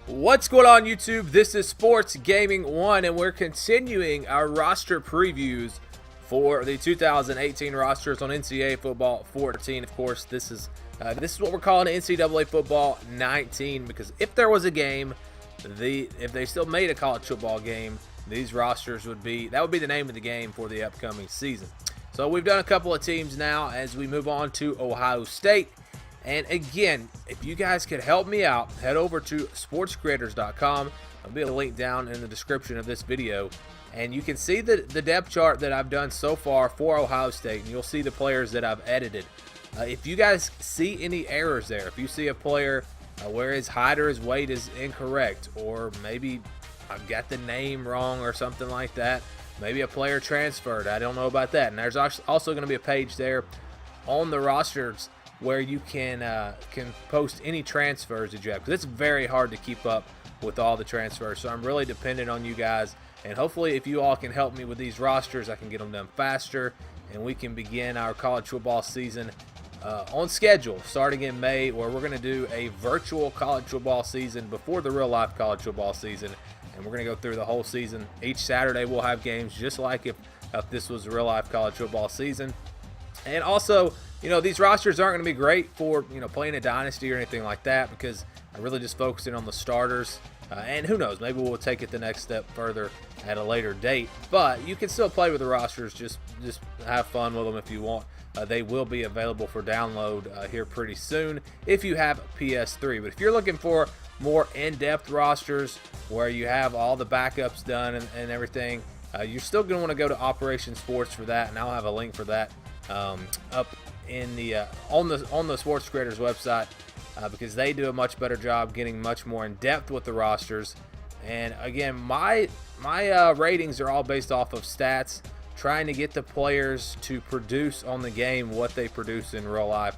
What's going on, YouTube? This is Sports Gaming 1, and we're continuing our roster previews for the 2018 rosters on NCAA Football 14. Of course, this is what we're calling NCAA Football 19, because if there was a game, if they still made a college football game, these rosters would be the name of the game for the upcoming season. So we've done a couple of teams now as we move on to Ohio State. And again, if you guys could help me out, head over to sportscreators.com. There'll be a link down in the description of this video. And you can see the depth chart that I've done so far for Ohio State. And you'll see the players that I've edited. If you guys see any errors there, if you see a player where his height or his weight is incorrect, or maybe I've got the name wrong or something like that, maybe a player transferred, I don't know about that. And there's also going to be a page there on the rosters where you can post any transfers that you have, because it's very hard to keep up with all the transfers. So I'm really dependent on you guys, and hopefully if you all can help me with these rosters, I can get them done faster, and we can begin our college football season on schedule starting in May, where we're going to do a virtual college football season before the real life college football season, and we're going to go through the whole season. Each Saturday we'll have games just like if this was a real life college football season. And also, these rosters aren't going to be great for, playing a dynasty or anything like that, because I'm really just focusing on the starters. And who knows, maybe we'll take it the next step further at a later date. But you can still play with the rosters, just have fun with them if you want. They will be available for download here pretty soon if you have PS3. But if you're looking for more in-depth rosters where you have all the backups done and everything, you're still going to want to go to Operation Sports for that, and I'll have a link for that up in the on the Sports Creators website, because they do a much better job getting much more in depth with the rosters. And again, my ratings are all based off of stats, trying to get the players to produce on the game what they produce in real life,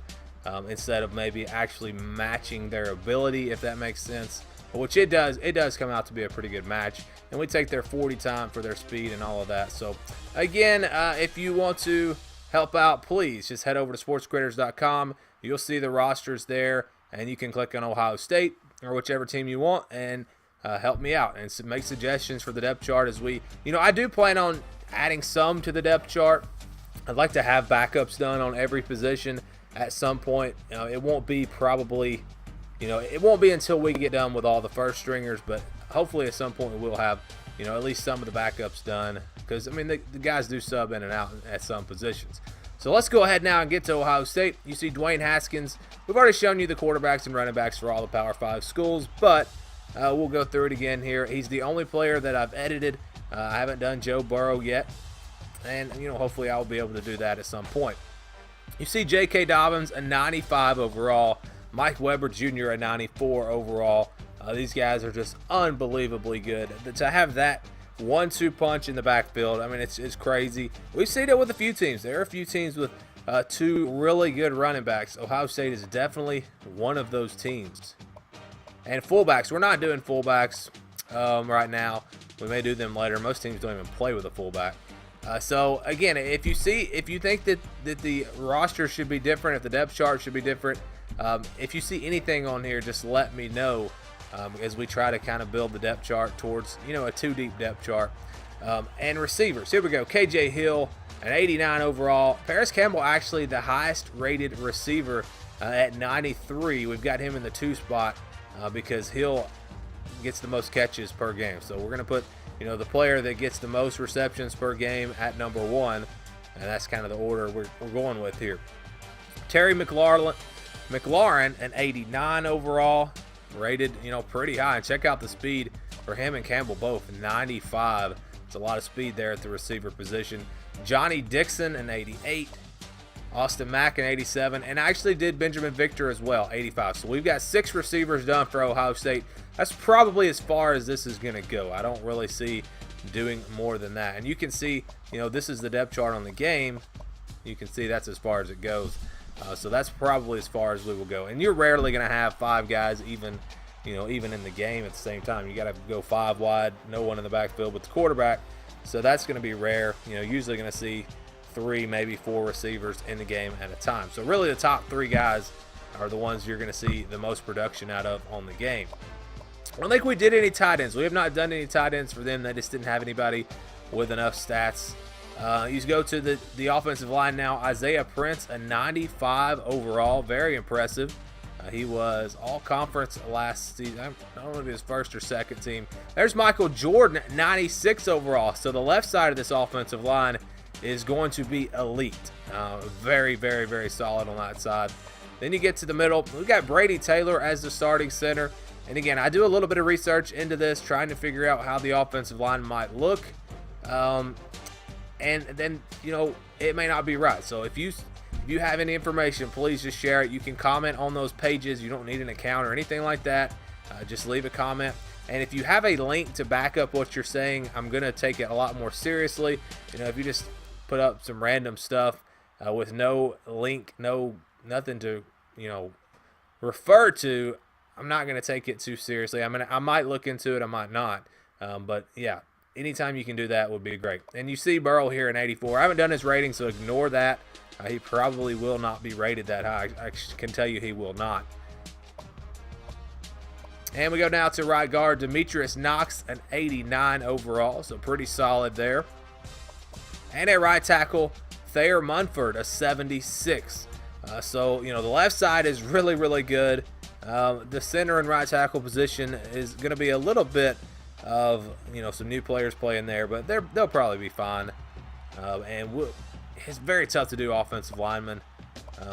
instead of maybe actually matching their ability, if that makes sense, which it does. It does come out to be a pretty good match, and we take their 40 time for their speed and all of that. So again, if you want to help out, please just head over to sportscreators.com. You'll see the rosters there, and you can click on Ohio State or whichever team you want, and help me out and make suggestions for the depth chart. As I do plan on adding some to the depth chart. I'd like to have backups done on every position at some point. It won't be it won't be until we get done with all the first stringers, but hopefully at some point we will have at least some of the backups done, because the guys do sub in and out at some positions. So let's go ahead now and get to Ohio State. You see Dwayne Haskins. We've already shown you the quarterbacks and running backs for all the Power 5 schools, but we'll go through it again here. He's the only player that I've edited. I haven't done Joe Burrow yet, and hopefully I'll be able to do that at some point. You see J.K. Dobbins, a 95 overall. Mike Weber Jr., a 94 overall. These guys are just unbelievably good. To have that 1-2 punch in the backfield, it's crazy. We've seen it with a few teams. There are a few teams with two really good running backs. Ohio State is definitely one of those teams. And fullbacks, we're not doing fullbacks right now. We may do them later. Most teams don't even play with a fullback. So again, if you think that the roster should be different, if the depth chart should be different, if you see anything on here, just let me know, as we try to kind of build the depth chart towards a 2-deep depth chart. And receivers, here we go. KJ Hill, an 89 overall. Paris Campbell, actually the highest rated receiver at 93. We've got him in the 2 spot because Hill gets the most catches per game. So we're going to put the player that gets the most receptions per game at number 1, and that's kind of the order we're going with here. Terry McLaurin, an 89 overall, rated pretty high. And check out the speed for him and Campbell both, 95. It's a lot of speed there at the receiver position. Johnny Dixon, an 88. Austin Mack, an 87. And I actually did Benjamin Victor as well, 85. So we've got 6 receivers done for Ohio State. That's probably as far as this is going to go. I don't really see doing more than that. And you can see, this is the depth chart on the game. You can see that's as far as it goes. So that's probably as far as we will go. And you're rarely going to have 5 guys even in the game at the same time. You got to go 5 wide, no one in the backfield with the quarterback. So that's going to be rare. Usually going to see 3, maybe 4 receivers in the game at a time. So really the top 3 guys are the ones you're going to see the most production out of on the game. I don't think we did any tight ends. We have not done any tight ends for them. They just didn't have anybody with enough stats. You go to the offensive line now. Isaiah Prince, a 95 overall. Very impressive. He was all-conference last season. I don't know if it was first or second team. There's Michael Jordan, 96 overall. So the left side of this offensive line is going to be elite. Very, very, very solid on that side. Then you get to the middle. We got Brady Taylor as the starting center. And again, I do a little bit of research into this, trying to figure out how the offensive line might look. And then, it may not be right. So if you have any information, please just share it. You can comment on those pages. You don't need an account or anything like that. Just leave a comment. And if you have a link to back up what you're saying, I'm going to take it a lot more seriously. If you just put up some random stuff with no link, nothing to, refer to, I'm not going to take it too seriously. I might look into it, I might not. But yeah, anytime you can do that would be great. And you see Burrow here in 84. I haven't done his rating, so ignore that. He probably will not be rated that high. I can tell you he will not. And we go now to right guard, Demetrius Knox, an 89 overall, so pretty solid there. And at right tackle, Thayer Munford, a 76. So, the left side is really, really good. The center and right tackle position is going to be a little bit of, some new players playing there, but they'll probably be fine. It's very tough to do offensive linemen,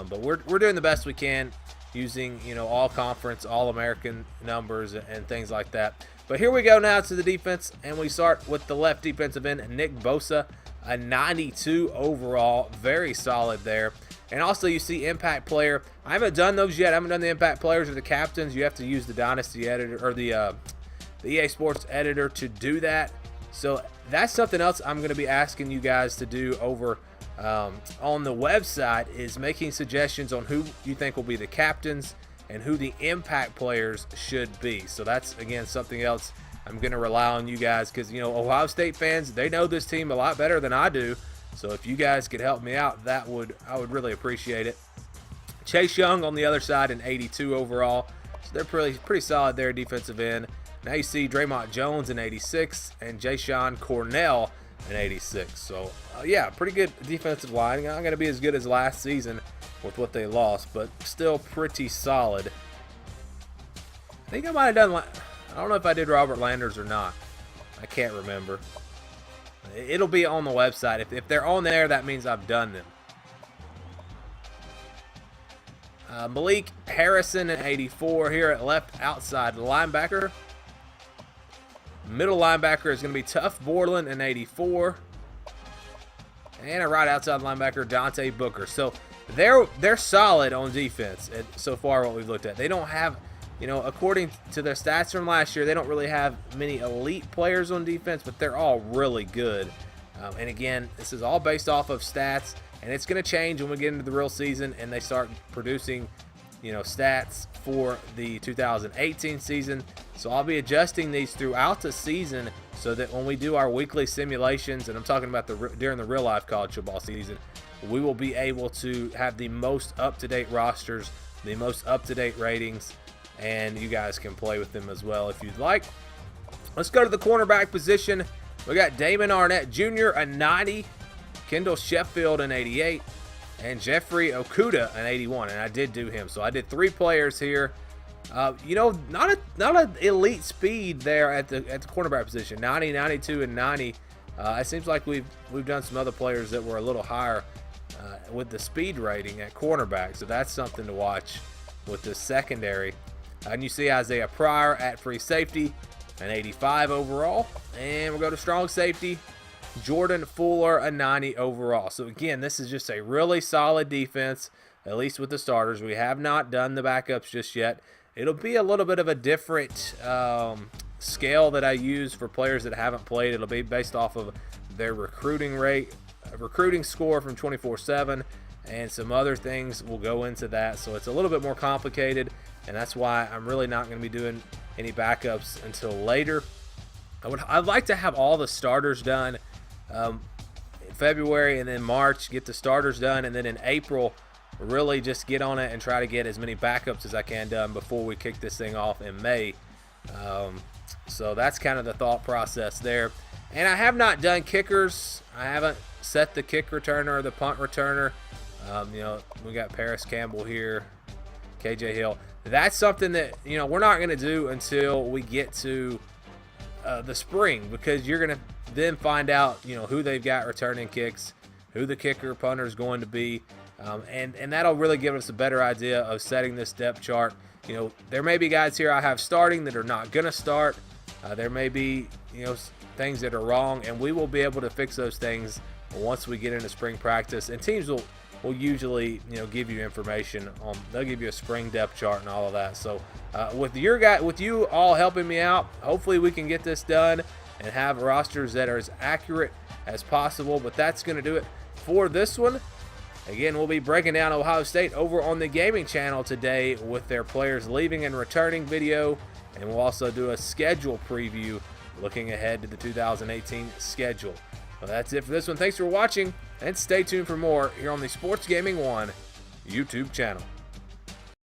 but we're doing the best we can using, all conference, all American numbers and things like that. But here we go now to the defense, and we start with the left defensive end, Nick Bosa, a 92 overall, very solid there. And also you see impact player. I haven't done those yet. I haven't done the impact players or the captains. You have to use the Dynasty editor or the EA Sports editor to do that. So that's something else I'm going to be asking you guys to do over on the website, is making suggestions on who you think will be the captains and who the impact players should be. So that's, again, something else I'm going to rely on you guys, because, Ohio State fans, they know this team a lot better than I do. So if you guys could help me out, I would really appreciate it. Chase Young on the other side, an 82 overall. So they're pretty solid there, defensive end. Now you see Draymond Jones, an 86, and Ja'Shawn Cornell, an 86. So, yeah, pretty good defensive line. Not going to be as good as last season with what they lost, but still pretty solid. I think I might have done, I don't know if I did Robert Landers or not. I can't remember. It'll be on the website. If they're on there, that means I've done them. Malik Harrison, an 84 here at left outside linebacker. Middle linebacker is going to be Tough Borland, an 84. And a right outside linebacker, Dante Booker. So they're solid on defense so far what we've looked at. They don't have, according to their stats from last year, they don't really have many elite players on defense, but they're all really good. And again, this is all based off of stats, and it's going to change when we get into the real season and they start producing, stats for the 2018 season. So I'll be adjusting these throughout the season so that when we do our weekly simulations, and I'm talking about during the real life college football season, we will be able to have the most up-to-date rosters, the most up-to-date ratings, and you guys can play with them as well if you'd like. Let's go to the cornerback position. We got Damon Arnett Jr., a 90, Kendall Sheffield, an 88, and Jeffrey Okuda, an 81, and I did do him. So I did 3 players here. Not an elite speed there at the cornerback position. 90, 92, and 90. It seems like we've done some other players that were a little higher with the speed rating at cornerback. So that's something to watch with the secondary. And you see Isaiah Pryor at free safety, an 85 overall. And we'll go to strong safety, Jordan Fuller, a 90 overall. So again, this is just a really solid defense, at least with the starters. We have not done the backups just yet. It'll be a little bit of a different scale that I use for players that haven't played. It'll be based off of their recruiting score from 24/7, and some other things will go into that. So it's a little bit more complicated, and that's why I'm really not going to be doing any backups until later. I'd like to have all the starters done in February, and then March get the starters done, and then in April really just get on it and try to get as many backups as I can done before we kick this thing off in May. So that's kind of the thought process there. And I have not done kickers. I haven't set the kick returner or the punt returner. We got Paris Campbell here, KJ Hill. That's something that, we're not going to do until we get to the spring, because you're going to then find out, who they've got returning kicks, who the kicker punter is going to be. And that'll really give us a better idea of setting this depth chart. There may be guys here I have starting that are not going to start. There may be, things that are wrong, and we will be able to fix those things once we get into spring practice. And teams will usually, give you information on. They'll give you a spring depth chart and all of that. So with you all helping me out, hopefully we can get this done and have rosters that are as accurate as possible. But that's going to do it for this one. Again, we'll be breaking down Ohio State over on the gaming channel today with their players leaving and returning video, and we'll also do a schedule preview looking ahead to the 2018 schedule. Well, that's it for this one. Thanks for watching, and stay tuned for more here on the Sports Gaming 1 YouTube channel.